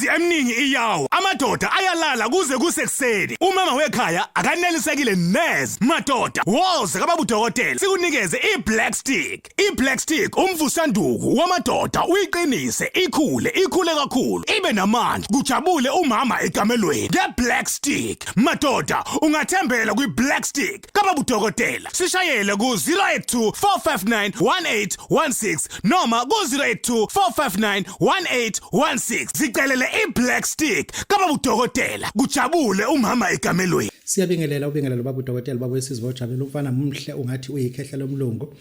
Imizi eminingi iyawo. Amadoda ayalala kuze kusekuseni. Umama wekhaya akanelisekile neze. Madoda, woza kababudokotela. Sikunikeze iBlack Stick. iBlack Stick umvusanduku wamadoda uyiqinise, ikhule kakhulu. Ibe namandla, kujabule umama ekamelweni. NgeBlack Stick. Madoda, ungathembela kwiBlack Stick. Kababudokotela. Sishayele ku 082 459 1816 noma ku 082 459 1816. Zicelele iBlack Stick. Kababudokotela. Kujabule umama ekamelweni. Siyabingelela ubaba udokotela baba wesizwe ojabule umfana mumhle ungathi uyikhehla lomlungu.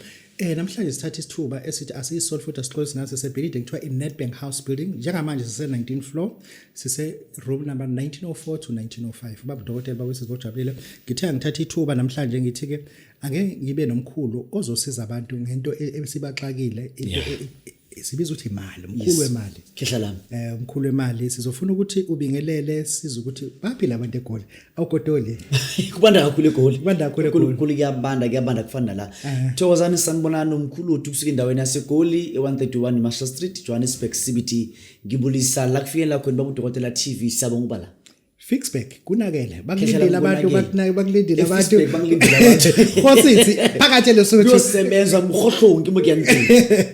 Namhlanje sithatha isithuba esithi asiyisoul futhi asixolisi ngaso sebuilding kuthiwa iNedbank House Building. Njengamanje sise 19th floor, sise room number 1904 to 1905. Baba udokotela baba wesizwe ojabule, ngithe ngithatha ithuba namhlanje ngithi ke angeke ngibe nomkhulu ozosiza abantu ngento esibaxakile into sibiza ukuthi imali, umkhulu wemali. Khehla lami. Umkhulu wemali sizofuna ukuthi ubingelele siza ukuthi baphila abantu eGoli. Awugodoli. Kubanda kakhulu eGoli. Kubanda kakhulu eGoli. Kukhulu kuyabanda kufana la. Thokozani sanibonana umkhulu uthi kusuka endaweni yaseGoli e131 Marshall Street, Johannesburg CBD. Ngibulisa la kufikela khona baba udokotela TV siyabonga ukubala. Fixback kunakele bakulindile abantu bakulindile abantu bakulindile abantu khosithi phakathi lesotho kuyosebenza umkhohlongi mokuyanting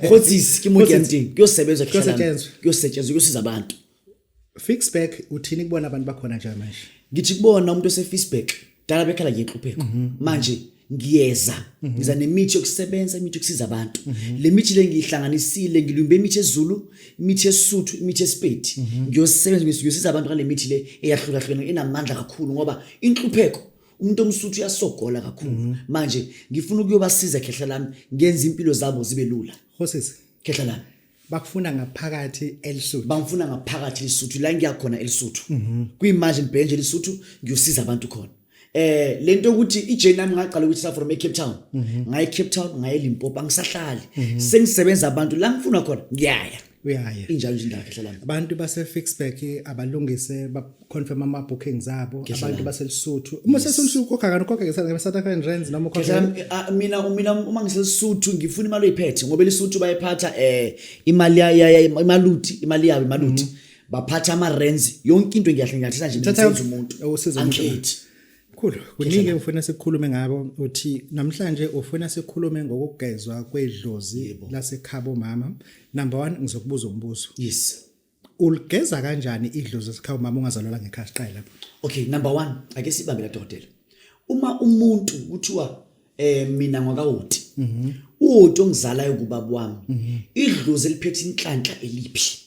khosisi kimokuyanting kuyosebenza kuyosetshenzwa kuyosiza abantu. Fixback uthini kubona abantu bakhona nje manje? Ngithi kubona umuntu osefeedback dala bekhala ngenhlupheko manje ngiyeza ngiza nemithi yokusebenza, imithi yokusiza abantu. Le mithi le ngihlanganisile, ngilumbe imithi eZulu, imithi yeSuthu, imithi yeSpedi. Ngiyosebenza ngiyosiza abantu ngale mithi le eyahlukahlukene enamandla kakhulu ngoba inhlupheko umuntu omSuthu uyasogola kakhulu. Manje ngifuna ukuyobasiza khehla lami ngenza impilo zabo zibe lula. Khosisi Khehla lami bakufuna ngaphakathi eLesotho. Bangifuna ngaphakathi eLesotho la ngiyakhona eLesotho. Kuyimanje nibhenje eLesotho ngiyosiza abantu khona. Lento ukuthi ijourney nami ngaqala ukuthi sa from Cape Town. Ngaye Cape Town, ngaye Limpopo, angisahlali. Sengisebenza abantu la ngifuna khona ngiyaya. Uyaya. Injalo nje indaba khehla lami. Abantu base Fixback abalungise ba confirm ama bookings zabo, abantu base Lesotho. Uma seSuthu ukokha kana ukokha nge South African rands noma ukokha. Mina uma ngiseSuthu ngifuna imali oyiphethe ngoba eLesotho bayiphatha imali imali yabo imaluti. Baphatha ama rands yonke into ngiyahlengathisa nje ngisenza umuntu. Usiza umuntu. Khulu kuningi ufuna sikhulume ngabo uthi namhlanje ufuna sikhulume ngokugezwa kwedlozi lasekhabo mama. Number 1 ngizokubuza umbuzo. Yes. Uligeza kanjani idlozi lasekhabo mama ungazalwa ngekhaya siqala lapho? Okay, number 1 ake sibambe la dokotela. Uma umuntu kuthiwa mina ngwakawoti. Uwoti ongizalayo kubaba wami. Idlozi eliphethe inhlanhla eliphi?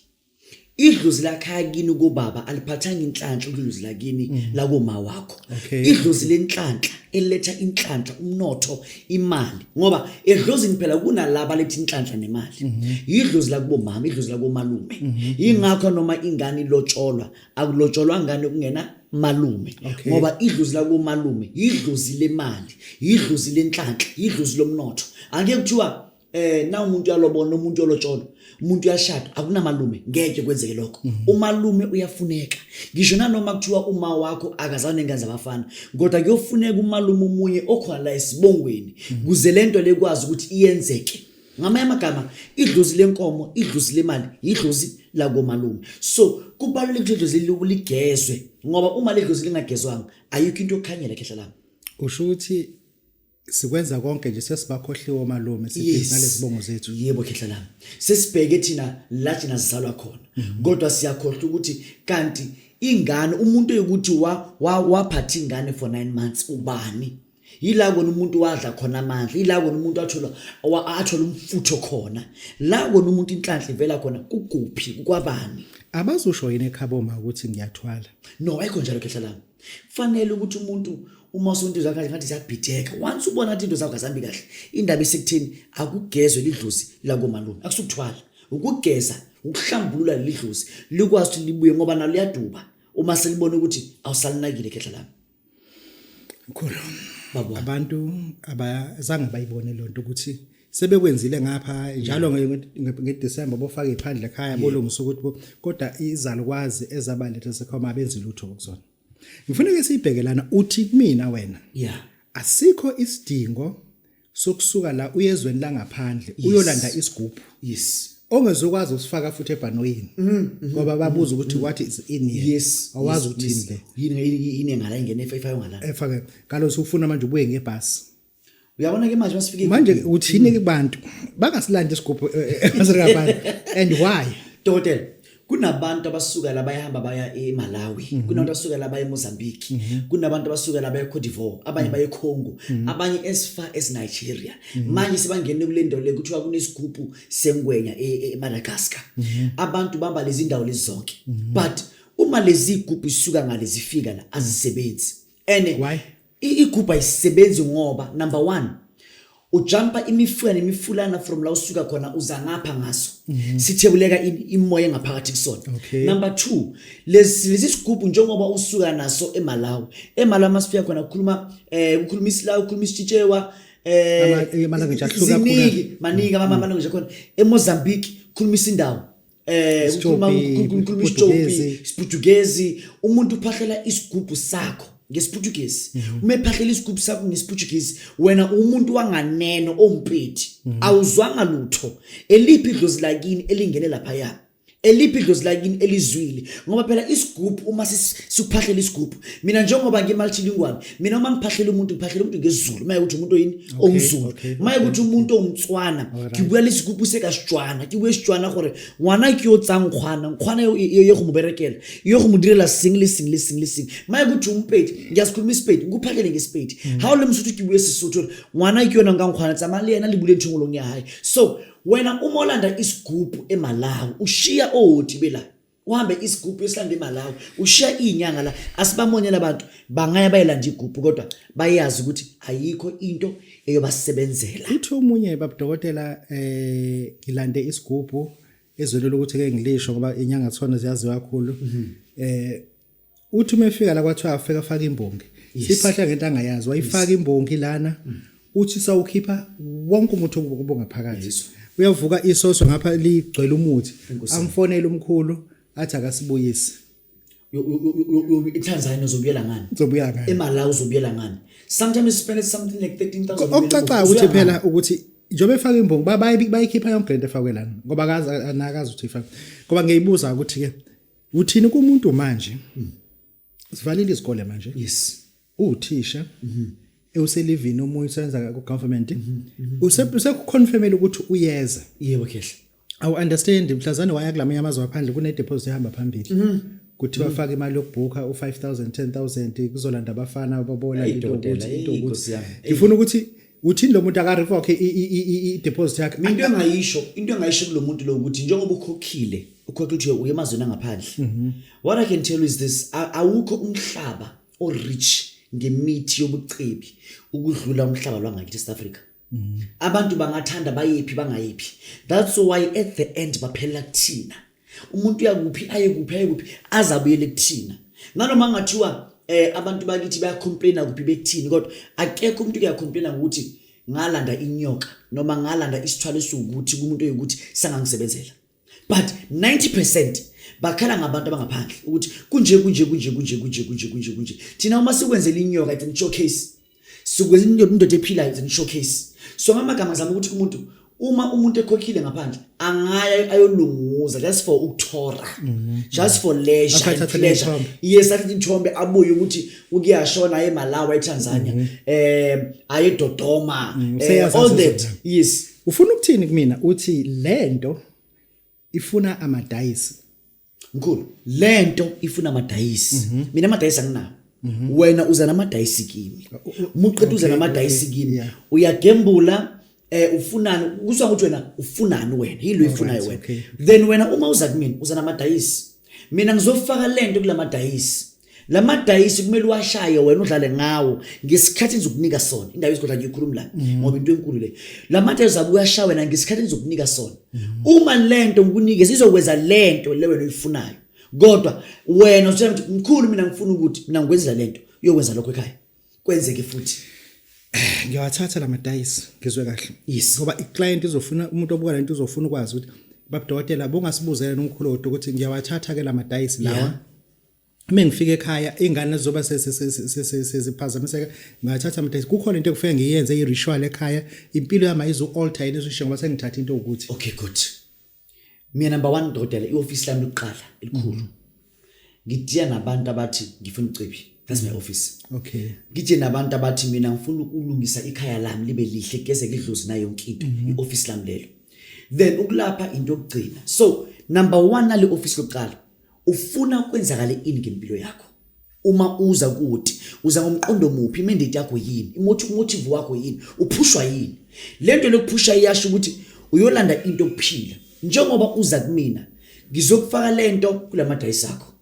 Idlozi lakhaya kini kubaba aliphathanga inhlanhla idlozi lakini la koma wakho. Idlozi lenhlanhla eletha inhlanhla umnotho imali ngoba edlozini phela kunalabo lethi inhlanhla nemali. Idlozi la kubo mama, idlozi la komalume. Ingakho noma ingane ilotsholwa akulotsholwa ngane kungena malume ngoba idlozi la komalume idlozi lemali, idlozi lenhlanhla, idlozi lomnotho. Angeke kuthiwa na umuntu uyalobona umuntu yolotsholwa umuntu uyashada akunamalume ngeke kwenzeke lokho. Umalume uyafuneka ngisho nanoma kuthiwa uma wakho akazane ngenza abafana kodwa kuyofuneka umalume umunye okhona la esibongweni kuze lento lekwazi ukuthi iyenzeke. Ngamanye amagama idlozi lenkomo, idlozi lemali, idlozi la komalume. So kubalulekile ukuthi idlozi ligezwe ngoba uma ledlozi lingagezwanga ayikho into yokukhanyela khehla lami. Usho ukuthi sikwenza konke nje sesibakhohliwe omalume sibhizi nalezibongo zethu. Yebo khehla lami. Sesibheke thina la thina sizalwa khona. Kodwa siyakhohlwa ukuthi kanti ingane umuntu ukuthi waphatha ingane for 9 months ubani? Yila kona umuntu wadla khona amandla, yila kona umuntu athola umfutho khona. La kona umuntu inhlanhla ivela khona kuguphi kwabani? Abazusho yini eKhaboma ukuthi ngiyathwala? No, ayikho njalo khehla lami. Fanele ukuthi umuntu uma usonto zakhe ngathi siyabhideka once ubona into zakho azambi kahle indaba isekuthini akugezwe lidlozi la komalume akusukuthwala ukugeza ukuhlambulula lidlozi likwazi ukuthi libuye ngoba nalo liyaduba uma selibona ukuthi awusalinakile khehla lami. Khulu abantu abazange bayibone lonto ukuthi sebekwenzile ngapha njalo ngeDisemba bofaka iphandle ekhaya bolungisa ukuthi kodwa izalukwazi ezabalethe sekhoma benzi lutho kuzona. Ngifuna ke sibhekelana uthi mina wena. Yeah. Asikho isidingo sokusuka la uyezweni la ngaphandle uyolanda isigubhu. Yes. ongezokwazi usifaka futhi ebhanoyini ngoba babuza ukuthi what is in here. Yes, awazi uthini le yini ngala ingene efayo ngala efake kaloku ufuna manje ubuye ngebhasi. Uyabona ke manje masifike Manje uthini ke kubantu bangasilanda isigubhu emasirabani and why? Dokotela, kunabantu abasuka la bayahamba baya eMalawi, kunabantu abasuka la baya eMozambique, kunabantu abasuka la baya eCote d'Ivoire, abanye baya eCongo, abanye as far as Nigeria. Manje sibangene kule ndawo le kuthiwa kunesigubhu sengwenya eMadagascar. Abantu bamba lezi ndawo lezi zonke. But uma lezi igubhu isuka ngale zifika la azisebenzi. Why? Igubhu ayisebenzi ngoba number 1 ujumpa imifula nemifulana from la usuka khona uza ngapha ngaso sithebuleka imoya ngaphakathi kusona. Number 2 lezi sigubhu njengoba usuka naso eMalawi masifika khona ukukhuluma isilawu ukukhuluma isitshewa amalanga ahluka maningi amalanga khona eMozambique khuluma isindawo ukukhuluma isiPortuguese umuntu uphahlela isigubhu sakho ngesiPortuguese uma ephahlela isigubhu sakho ngesiPortuguese wena umuntu wanganeno ompeti awuzwanga lutho eliphi idlozi lakini elingene lapha ya eliphi idlozi lakini elizwile ngoba phela isigubhu uma siphahlela isigubhu mina njengoba ngimultilingual mina uma ngiphahlela umuntu ngiphahlela umuntu ngesiZulu maye ukuthi umuntu oyini omZulu maye ukuthi umuntu omtswana kibuya lesigubhu sekasitswana kibuya isitswana gore ngwana ke yo tsangkhwana yo go moberekela yo go modirela sing maye ukuthi umpeti ngiyasikhuluma isipedi ngikuphakele ngesipedi how le msuthu kibuya sisuthu ngwana ke yona ngangkhwana tsamale yena libule nthungolo ya hayi. So wena uma olanda isigubhu eMalawi ushiya oti bela uhambe isigubhu esilanda eMalawi ushiya inyanga la asibamonyela abantu bangaya bayelanda igubhu kodwa bayazi ukuthi ayikho into eyobasebenzela. Uthi umunye babudokotela ngilande isigubhu ezolelo ukuthi ke ngilisho ngoba inyanga thona ziyaziwa kakhulu uthi umefika la kwathiwa afaka imbongi siphahla ngento angayazi wayifaka imbongi lana uthi sawukhipha wonke umuntu obonga phakathi uyavuka isoso ngapha ligcwele umuthi amfonela umkhulu athi akasibuyise eTanzania uzobuyela ngani uzobuya ngani eMalawi uzobuyela ngani sometimes spend something like 13,000 okucaca ukuthi phela ukuthi njobe efaka imbongi bayikhipha yonke lento efakwe lana ngoba anakazi ukuthi ifaka ngoba ngiyibuza ukuthi ke uthini kumuntu manje sivalile isikole manje yes uthisha uselivini omunye usenza ku government usekuconfirmela ukuthi uyeza. Yebo kehle awu understand mhlazane waya kulamanye amazwe aphandle kune deposit ehamba phambili kuthi bafaka imali yokubhuka u5000 10000 kuzolanda abafana ababona into ukuthi ngifuna ukuthi uthini lo muntu akarevoke i deposit yakhe. Into engayisho kulo muntu lo ukuthi njengoba ukhokhile ukuthi uye emazweni angaphandle what I can tell you is this awukho umhlaba o rich ngemithi yobucebi ukudlula umhlaba lwangakithi South Africa. Abantu bangathanda bayephi bangayephi. That's why at the end baphela kuthina umuntu yakuphi ayekuphi azabuyele kuthina nanoma ngathiwa abantu bakithi bayacomplaina kuphi bekuthini kodwa akekho umuntu uyacomplaina ukuthi ngalanda inyoka noma ngalanda isithwalo sokuthi kumuntu oyikuthi sangangisebenzela but 90% bakhala ngabantu abangaphandle ukuthi kunje thina uma sikwenzela inyoka it's in showcase sikwenza indoda ephilayo it's in showcase. So ngamagama zama ukuthi umuntu uma umuntu ekhokhile ngaphandle angaya ayolunguza just for ukuthora just for leisure and pleasure. Yes athi inthombe abuye ukuthi ukuyashona eMalawi eTanzania aye Dodoma all that. Yes ufuna ukuthini kumina uthi lento ifuna amadayisi mkhulu lento ifuna amadayisi mina amadayisi anginawo wena uza namadayisi kimi umuqedwe uza namadayisi kimi uyagembula ufunani kusho ukuthi wena ufunani wena yilo ifunayo wena then wena uma uza kimi uza namadayisi mina ngizofaka lento kulamadayisi lamadayisi kumele uwashaye wena udlale ngawo ngesikhathi nizokunika sona indawo isigodla ngiyikhuluma la ngoba into enkulu le lamadayisi abuyashaye wena ngesikhathi nizokunika sona uma lento ngikunike sizokwenza lento le wena uyifunayo kodwa wena uthi mkhulu mina ngifuna ukuthi mina ngikwenza lento uyokwenza lokho ekhaya kwenzeke futhi ngiyawathatha lamadayisi ngizwe kahle yes ngoba iclient izofuna umuntu obuka lento uzofuna ukwazi ukuthi babudokotela bongasibuzela nomkhulu kodwa ukuthi ngiyawathatha ke lamadayisi lawa mengifika ekhaya ingane zizoba seziphazamiseka ngiyathatha amadayisi kukhona into ekufike ngiyenze iritual ekhaya impilo yami ayizo alter yini esisho ngoba sengithatha into ukuthi okay good mina number 1 dokotela ioffice lami lokuqala elikhulu ngidiya nabantu abathi ngifuna ucibi that's my office Okay. ngije nabantu abathi mina ngifuna ukulungisa ikhaya lami libe lihle kugeze kidlozi nayo yonke into ioffice lami lelo then ukulapha into yokugcina so number 1 nale office lokuqala ufuna ukwenzakala ini ngempilo yakho uma uza kuthi uza ngomqondo muphi imandate yakho yini imotive wakho yini uphushwa yini lento lokuphusha iyasho ukuthi uyolanda into yokuphila njengoba uza kumina ngizokufaka lento kulamadayisi akho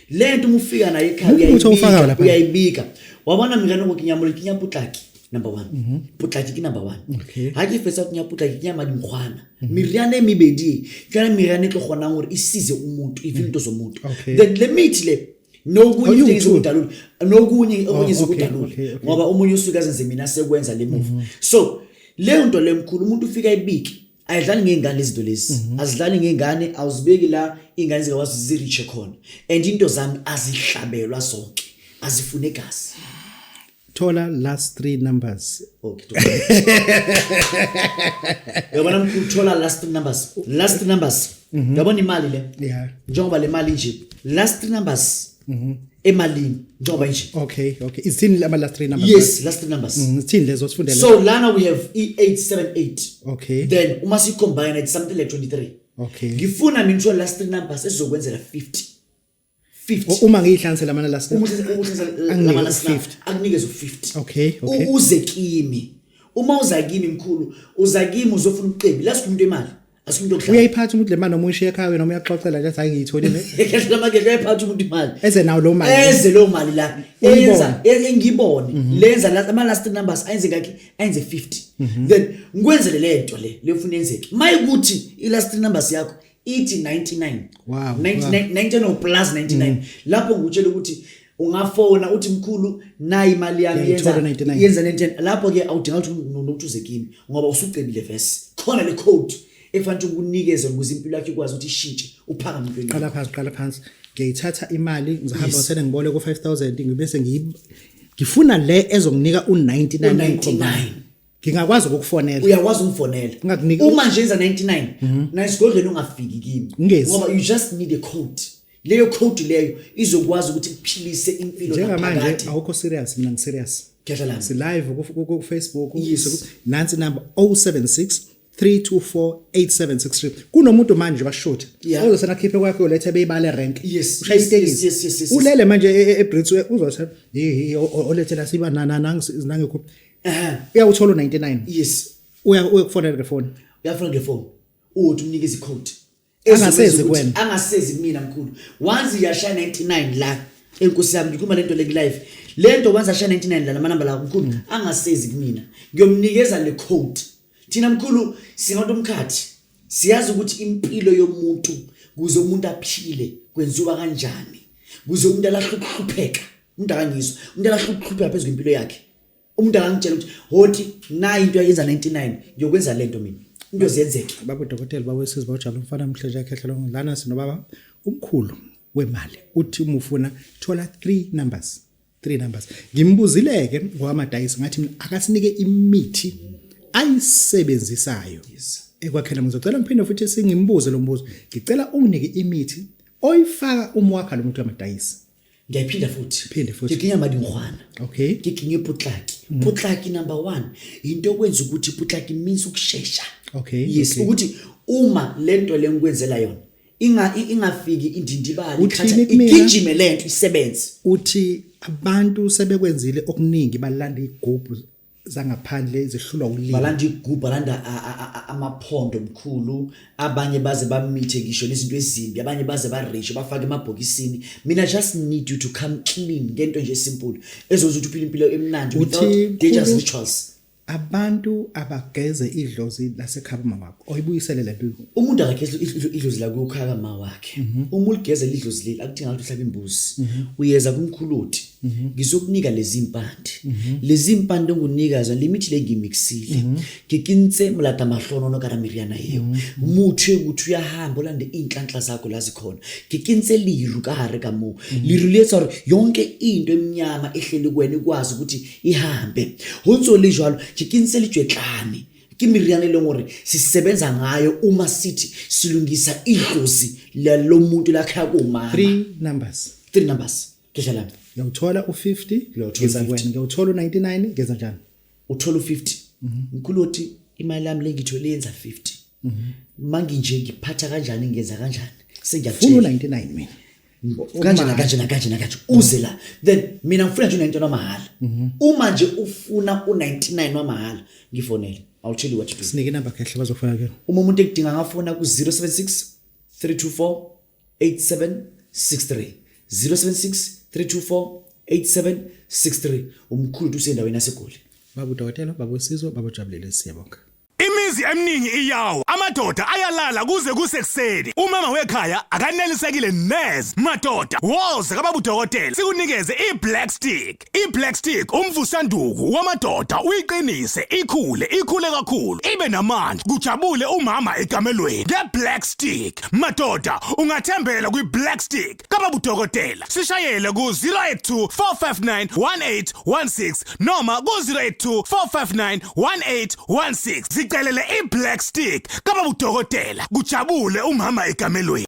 lento uma ufika nayo ekhaya uyayibika wabona mngane ngokinyamule kinyaputlaki number 1 putlaki ki number 1 ha ke fetsa kinyaputlaki kinyama dingkhwana miriane emibedi kana miriane tlo gona gore isize umuntu ivinto zomuntu then le mithi le nokunye izokudalula nokunye okunye izokudalula ngoba umunye usuka azenze mina sekwenza le move so le nto lemkhulu umuntu ufika ibiki ayidlali ngengane izinto lezi azidlali ngengane awuzibeki la ingane zikwazi ziriche khona and into zami azihlabelwa sonke azifune gazi thola last 3 numbers okay yabona mkuthola last numbers yabona imali le yeah njengoba le mali nje last 3 numbers emalini njengoba nje okay isini ama last 3 numbers yes last 3 numbers isini lezo sifundela so lana we have E878 okay then uma si combine it's something like 23 okay ngifuna mina uthola last 3 numbers esizokwenzela 50 uma ngihlanganisela ama last akunikeze 50 okay uze kimi uma uza kimi mkhulu uza kimi uzofuna uqebi last umuntu imali asikumuntu okudla uyayiphatha umuntu le mali noma uyishiya ekhaya noma uyaxoxela nje hayi ngiyitholile kahle manje uyayiphatha umuntu imali eze nawo lo mali eze lo mali la enza engibone lenza ama last numbers ayenze ngakhi ayenze 50 then ngikwenzele lento le lefuna yenzeke mayikuthi i last numbers yakho ithi 99 wow 99 plus 99 lapho ngutshela ukuthi ungafona uthi mkhulu nayi imali yami yenza 99 lapho ke awudinga ukuthi nokuthi uzekini ngoba usucebile verse khona le code efanele ukunikeze ukuze impilo yakhe ikwazi ukuthi ishintshe uphakame empilweni qala phansi ngiyithatha imali ngizahamba usene ngibole ku 5000 ngibese ngifuna le ezonginika u99 ngingakwazi ukukufonela uyakwazi umfonela uma nje enza 99 nayisigodlweni ungafiki kimi ngoba you just need a code leyo code leyo izokwazi ukuthi kuphilise impilo njengamanje awukho serious mina ngiserious kehla si live ku Facebook nansi number 076 3248763 kunomuntu manje bashota ozosana khiphe kwakhe ulethe beyibale rank ushaya itekisi ulele manje eBrits uzothi olethela siba nangekhuphi uyawuthola u99 yes uyakufonela ngefoni uyafuna ngefoni uthi umnikeze icode angasezi mina mkhulu once yasha 99 la enkosi yami ngikhuluma lento le live lento once yasha 99 la lamanamba la mkhulu angasezi kumina ngiyomnikeza le code thina mkhulu singathi umkhathi siyazi ukuthi impilo yomuntu kuze umuntu aphile kwenziwa kanjani kuze umuntu alahlupheka umuntu akangizwa umuntu alahlupheka phezulu impilo yakhe umuntu akangitshela ukuthi hothi na into ayenza 99 ngiyokwenza lento mina into ziyenzeke baba dokotela bawesizwe bawujala umfana mhleje ekhehla lo lana sinobaba umkhulu wemali uthi umufuna thola 3 numbers ngimbuzileke ngwamadayisi ngathi mina akasinike imithi ayisebenzisayo ekwakhela ngizocela ngiphinde futhi singimbuze lo mbuzo ngicela unginike imithi oyifaka umwakha lo muntu wamadayisi ngiyaphinda futhi ngiginya madingkhwana okay ngiginye putlaki number 1 into okwenza ukuthi putlaki means ukushesha okay yes ukuthi uma lento lengikwenzela yona ingafiki indindibali igijime lento isebenze uthi abantu sebekwenzile okuningi balanda igubhu zangaphandle ezihlulwa ulimi balanda igubhu balanda amaphondo omkhulu abanye baze bamithe ngisho nezinto ezimbi abanye baze barishe bafake emabhokisini mina just need you to come clean ngento nje simple ezozuthi uphile impilo emnandi without dangerous rituals abantu abageze idlozi lasekhaba wakho oyibuyisele lento umuntu akageze idlozi la kukhaya mama wakhe uma uligeze idlozi leli akudinga ukuthi uhlabe imbuzi uyeza kumkhuluti ngizokunika lezi impande ongunikaza limit le ngimixile ngikintse mulata mahlono no karamiriana yeo umuthi ukuthi uyahamba olande inhlanhla zakho la zikhona ngikintse liru kahare kamo liru letsa yonke into emnyama ehleli kweni kwazi ukuthi ihambe honzo lijwalo ngikintse lijwetlane ke meriana le ngore sisebenza ngayo uma sithi silungisa idlozi lalomuntu lakhaya kumama 3 numbers 3 numbers kesha lami ngiyawuthola u50 Ngiyawuthola ngeza kwena ngiyawuthola u99 ngeza njani uthola u50 ngikhuloti imali yami lengithola yenza 50 mangi nje ngiphatha kanjani ngenza kanjani funa sengiyakutshela u99 mina kanje uze la then mina ngifuna nje u99 wamahala uma nje ufuna u99 wamahala ngifonele I'll tell you what to do sinike inamba kahle bazofuna ke uma umuntu ekudinga ngafona ku 076 324 8763 076 324 8763 umkhulu usendaweni yaseGoli baba udokotela baba uSizwe baba Jabulile siyabonga Imizi eminingi iyawo amadoda ayalala kuze kusekuseni umama wekhaya akanelisekile neze madoda woza kababa udokotela sikunikeze iBlack Stick iBlack Stick umvusanduku wamadoda uyiqinise ikhule kakhulu ibe namandla kujabule umama egamelweni ngeBlack Stick madoda ungathembela kwiBlack Stick kababa udokotela sishayele ku 082 459 1816 noma ku 082 459 1816 Sicelele iBlack Stick kababa udokotela kujabule umama egamelweni